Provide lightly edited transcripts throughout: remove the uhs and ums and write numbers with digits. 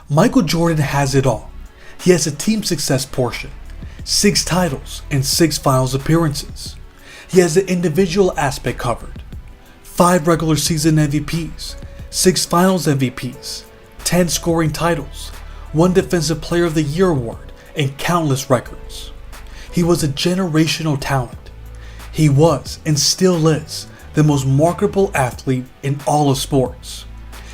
Michael Jordan has it all. He has a team success portion, 6 titles and 6 finals appearances. He has the individual aspect covered, 5 regular season MVPs, 6 finals MVPs, 10 scoring titles, 1 Defensive Player of the Year award, and countless records. He was a generational talent. He was, and still is, the most marketable athlete in all of sports.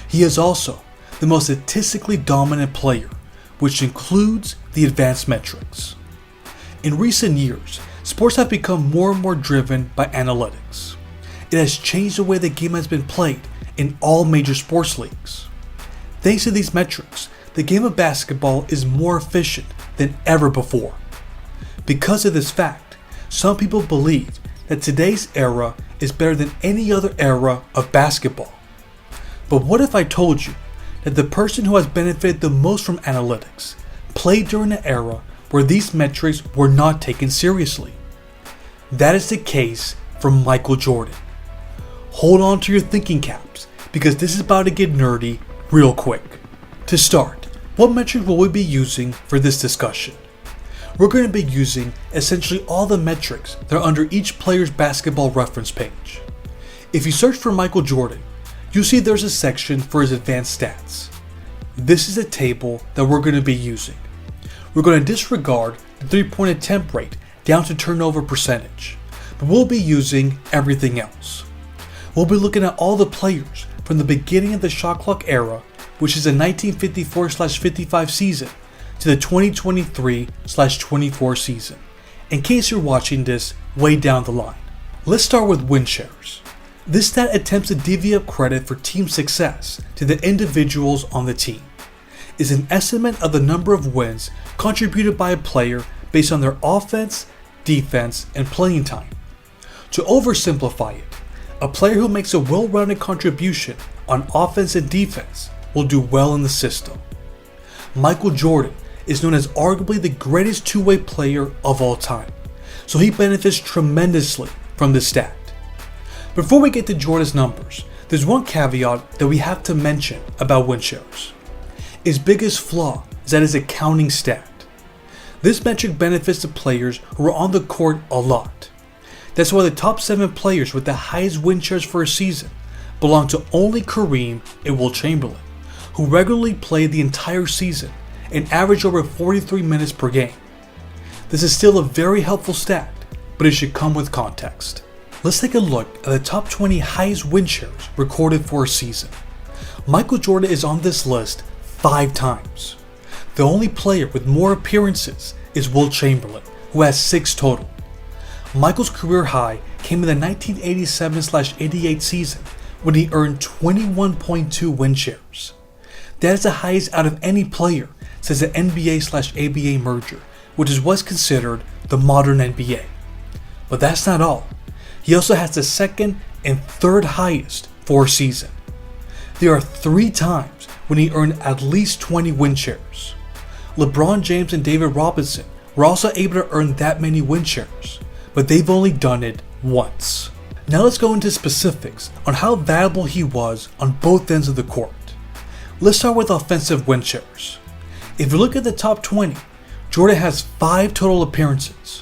He is also the most statistically dominant player, which includes the advanced metrics. In recent years, sports have become more and more driven by analytics. It has changed the way the game has been played in all major sports leagues. Thanks to these metrics, the game of basketball is more efficient than ever before. Because of this fact, some people believe that today's era is better than any other era of basketball. But what if I told you that the person who has benefited the most from analytics played during an era where these metrics were not taken seriously? That is the case for Michael Jordan. Hold on to your thinking caps, because this is about to get nerdy real quick. To start, what metric will we be using for this discussion? We're going to be using essentially all the metrics that are under each player's basketball reference page. If you search for Michael Jordan, you'll see there's a section for his advanced stats. This is a table that we're going to be using. We're going to disregard the 3-point attempt rate down to turnover percentage, but we'll be using everything else. We'll be looking at all the players from the beginning of the shot clock era, which is the 1954/55 season, to the 2023/24 season, in case you're watching this way down the line. Let's start with win shares. This stat attempts to divvy up credit for team success to the individuals on the team. It's an estimate of the number of wins contributed by a player based on their offense, defense, and playing time. To oversimplify it, a player who makes a well-rounded contribution on offense and defense will do well in the system. Michael Jordan is known as arguably the greatest two-way player of all time, so he benefits tremendously from this stat. Before we get to Jordan's numbers, there's one caveat that we have to mention about win shares. His biggest flaw is that it's a counting stat. This metric benefits the players who are on the court a lot. That's why the top 7 players with the highest win shares for a season belong to only Kareem and Wilt Chamberlain, who regularly played the entire season and averaged over 43 minutes per game. This is still a very helpful stat, but it should come with context. Let's take a look at the top 20 highest win shares recorded for a season. Michael Jordan is on this list 5 times. The only player with more appearances is Wilt Chamberlain, who has 6 total. Michael's career high came in the 1987/88 season when he earned 21.2 win shares. That is the highest out of any player since the NBA/ABA merger, which is what's considered the modern NBA. But that's not all. He also has the second and third highest for a season. There are 3 times when he earned at least 20 win shares. LeBron James and David Robinson were also able to earn that many win shares, but they've only done it once. Now let's go into specifics on how valuable he was on both ends of the court. Let's start with offensive win shares. If you look at the top 20, Jordan has 5 total appearances.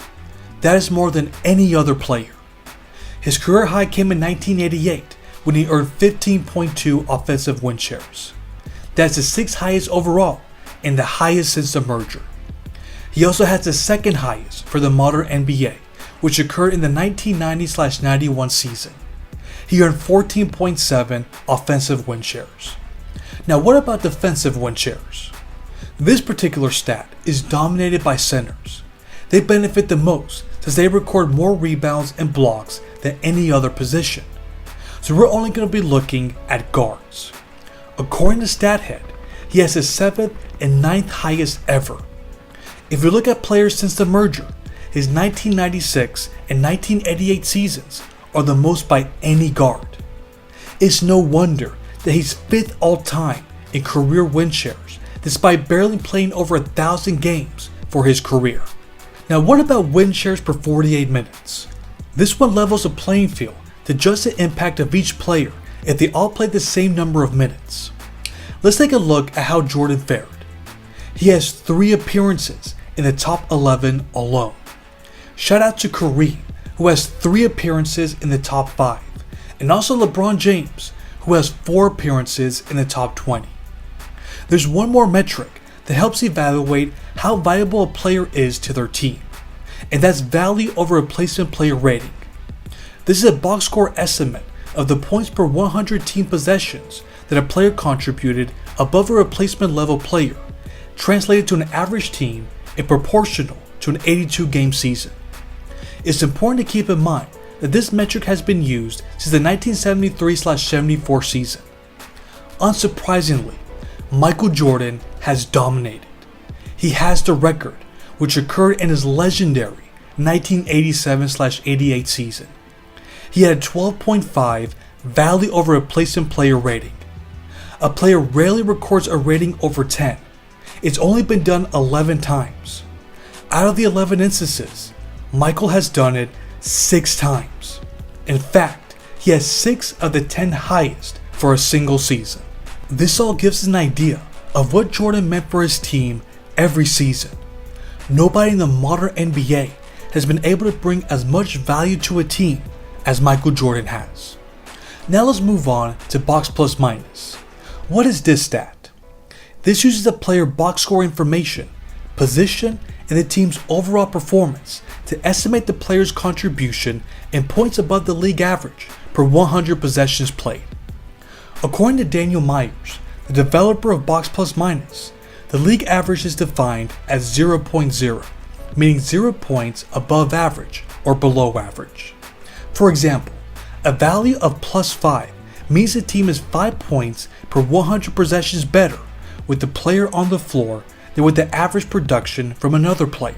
That is more than any other player. His career high came in 1988 when he earned 15.2 offensive win shares. That's the 6th highest overall and the highest since the merger. He also has the 2nd highest for the modern NBA, which occurred in the 1990/91 season. He earned 14.7 offensive win shares. Now what about defensive win shares? This particular stat is dominated by centers. They benefit the most since they record more rebounds and blocks than any other position. So we're only going to be looking at guards. According to StatHead, he has the 7th and 9th highest ever. If you look at players since the merger, his 1996 and 1988 seasons are the most by any guard. It's no wonder that he's 5th all time in career win shares, despite barely playing over 1,000 games for his career. Now what about win shares per 48 minutes? This one levels the playing field to judge the impact of each player if they all played the same number of minutes. Let's take a look at how Jordan fared. He has 3 appearances in the top 11 alone. Shout out to Kareem, who has 3 appearances in the top 5, and also LeBron James, who has 4 appearances in the top 20. There's one more metric that helps evaluate how valuable a player is to their team, and that's value over replacement player rating. This is a box score estimate of the points per 100 team possessions that a player contributed above a replacement level player, translated to an average team and proportional to an 82 game season. It's important to keep in mind that this metric has been used since the 1973-74 season. Unsurprisingly, Michael Jordan has dominated. He has the record, which occurred in his legendary 1987-88 season. He had a 12.5 value over replacement player rating. A player rarely records a rating over 10. It's only been done 11 times. Out of the 11 instances, Michael has done it 6 times. In fact, he has 6 of the 10 highest for a single season. This all gives us an idea of what Jordan meant for his team every season. Nobody in the modern NBA has been able to bring as much value to a team as Michael Jordan has. Now let's move on to box plus minus. What is this stat? This uses the player box score information, position, and the team's overall performance to estimate the player's contribution in points above the league average per 100 possessions played. According to Daniel Myers, the developer of Box Plus Minus, the league average is defined as 0.0, meaning 0 points above average or below average. For example, a value of plus 5 means the team is 5 points per 100 possessions better with the player on the floor than with the average production from another player.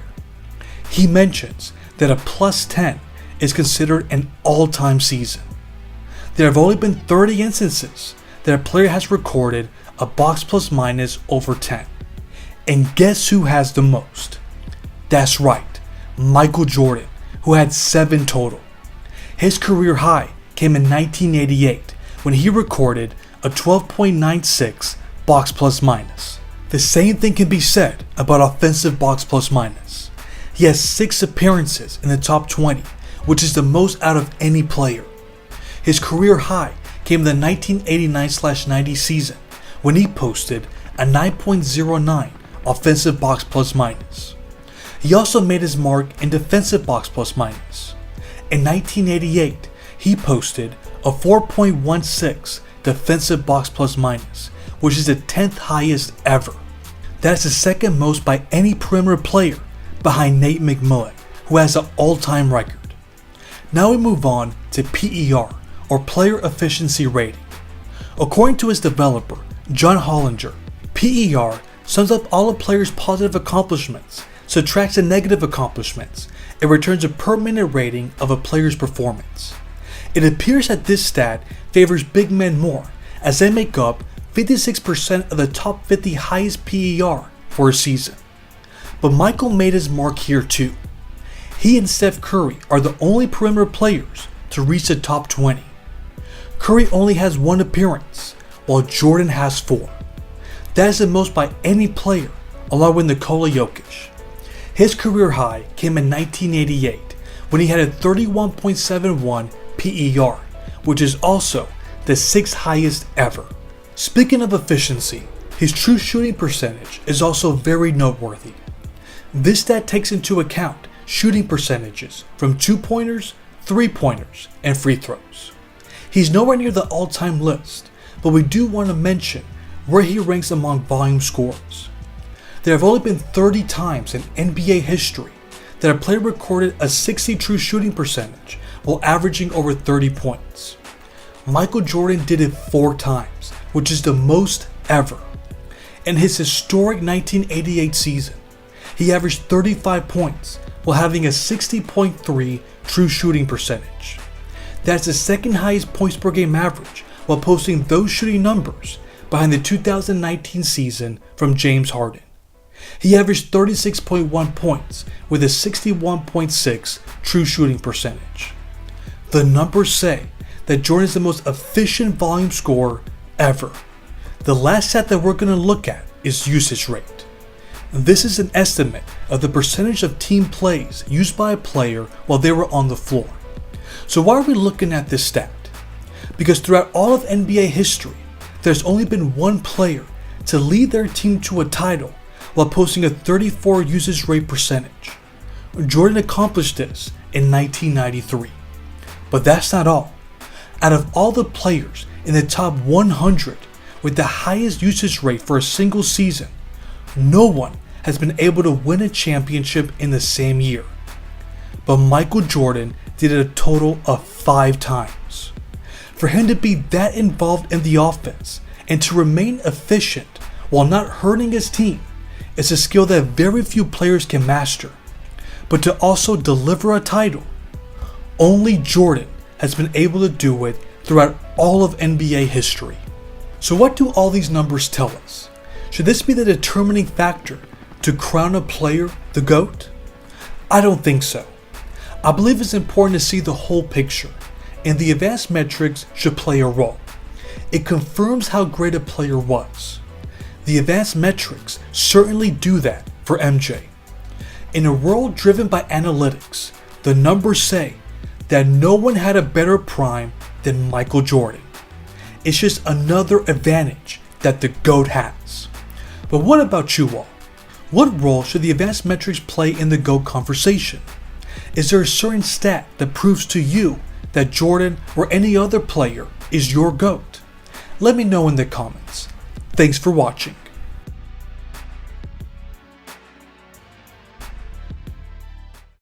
He mentions that a plus 10 is considered an all-time season. There have only been 30 instances that a player has recorded a box plus minus over 10. And guess who has the most? That's right, Michael Jordan, who had 7 total. His career high came in 1988 when he recorded a 12.96 box plus minus. The same thing can be said about offensive box plus minus. He has 6 appearances in the top 20, which is the most out of any player. His career high came in the 1989-90 season when he posted a 9.09 offensive box plus minus. He also made his mark in defensive box plus minus. In 1988, he posted a 4.16 defensive box plus minus, which is the 10th highest ever. That's the second most by any perimeter player behind Nate McMillan, who has an all-time record. Now we move on to PER, or Player Efficiency Rating. According to his developer, John Hollinger, PER sums up all a player's positive accomplishments, subtracts the negative accomplishments, and returns a per minute rating of a player's performance. It appears that this stat favors big men more, as they make up 56% of the top 50 highest PER for a season. But Michael made his mark here too. He and Steph Curry are the only perimeter players to reach the top 20. Curry only has 1 appearance, while Jordan has 4. That is the most by any player, along with Nikola Jokic. His career high came in 1988 when he had a 31.71 PER, which is also the 6th highest ever. Speaking of efficiency, his true shooting percentage is also very noteworthy. This stat takes into account shooting percentages from 2-pointers, 3-pointers, and free throws. He's nowhere near the all-time list, but we do want to mention where he ranks among volume scorers. There have only been 30 times in NBA history that a player recorded a 60 true shooting percentage while averaging over 30 points. Michael Jordan did it 4 times, which is the most ever. In his historic 1988 season, he averaged 35 points while having a 60.3 true shooting percentage. That's the second highest points per game average while posting those shooting numbers behind the 2019 season from James Harden. He averaged 36.1 points with a 61.6 true shooting percentage. The numbers say that Jordan is the most efficient volume scorer ever. The last stat that we're going to look at is usage rate. This is an estimate of the percentage of team plays used by a player while they were on the floor. So why are we looking at this stat? Because throughout all of NBA history, there's only been one player to lead their team to a title while posting a 34 usage rate percentage. Jordan accomplished this in 1993. But that's not all. Out of all the players in the top 100 with the highest usage rate for a single season, no one has been able to win a championship in the same year. But Michael Jordan did it a total of 5 times. For him to be that involved in the offense and to remain efficient while not hurting his team is a skill that very few players can master. But to also deliver a title, only Jordan has been able to do it throughout all of NBA history. So what do all these numbers tell us? Should this be the determining factor to crown a player the GOAT? I don't think so. I believe it's important to see the whole picture, and the advanced metrics should play a role. It confirms how great a player was. The advanced metrics certainly do that for MJ. In a world driven by analytics, the numbers say that no one had a better prime than Michael Jordan. It's just another advantage that the GOAT has. But what about you all? What role should the advanced metrics play in the GOAT conversation? Is there a certain stat that proves to you that Jordan or any other player is your GOAT? Let me know in the comments. Thanks for watching.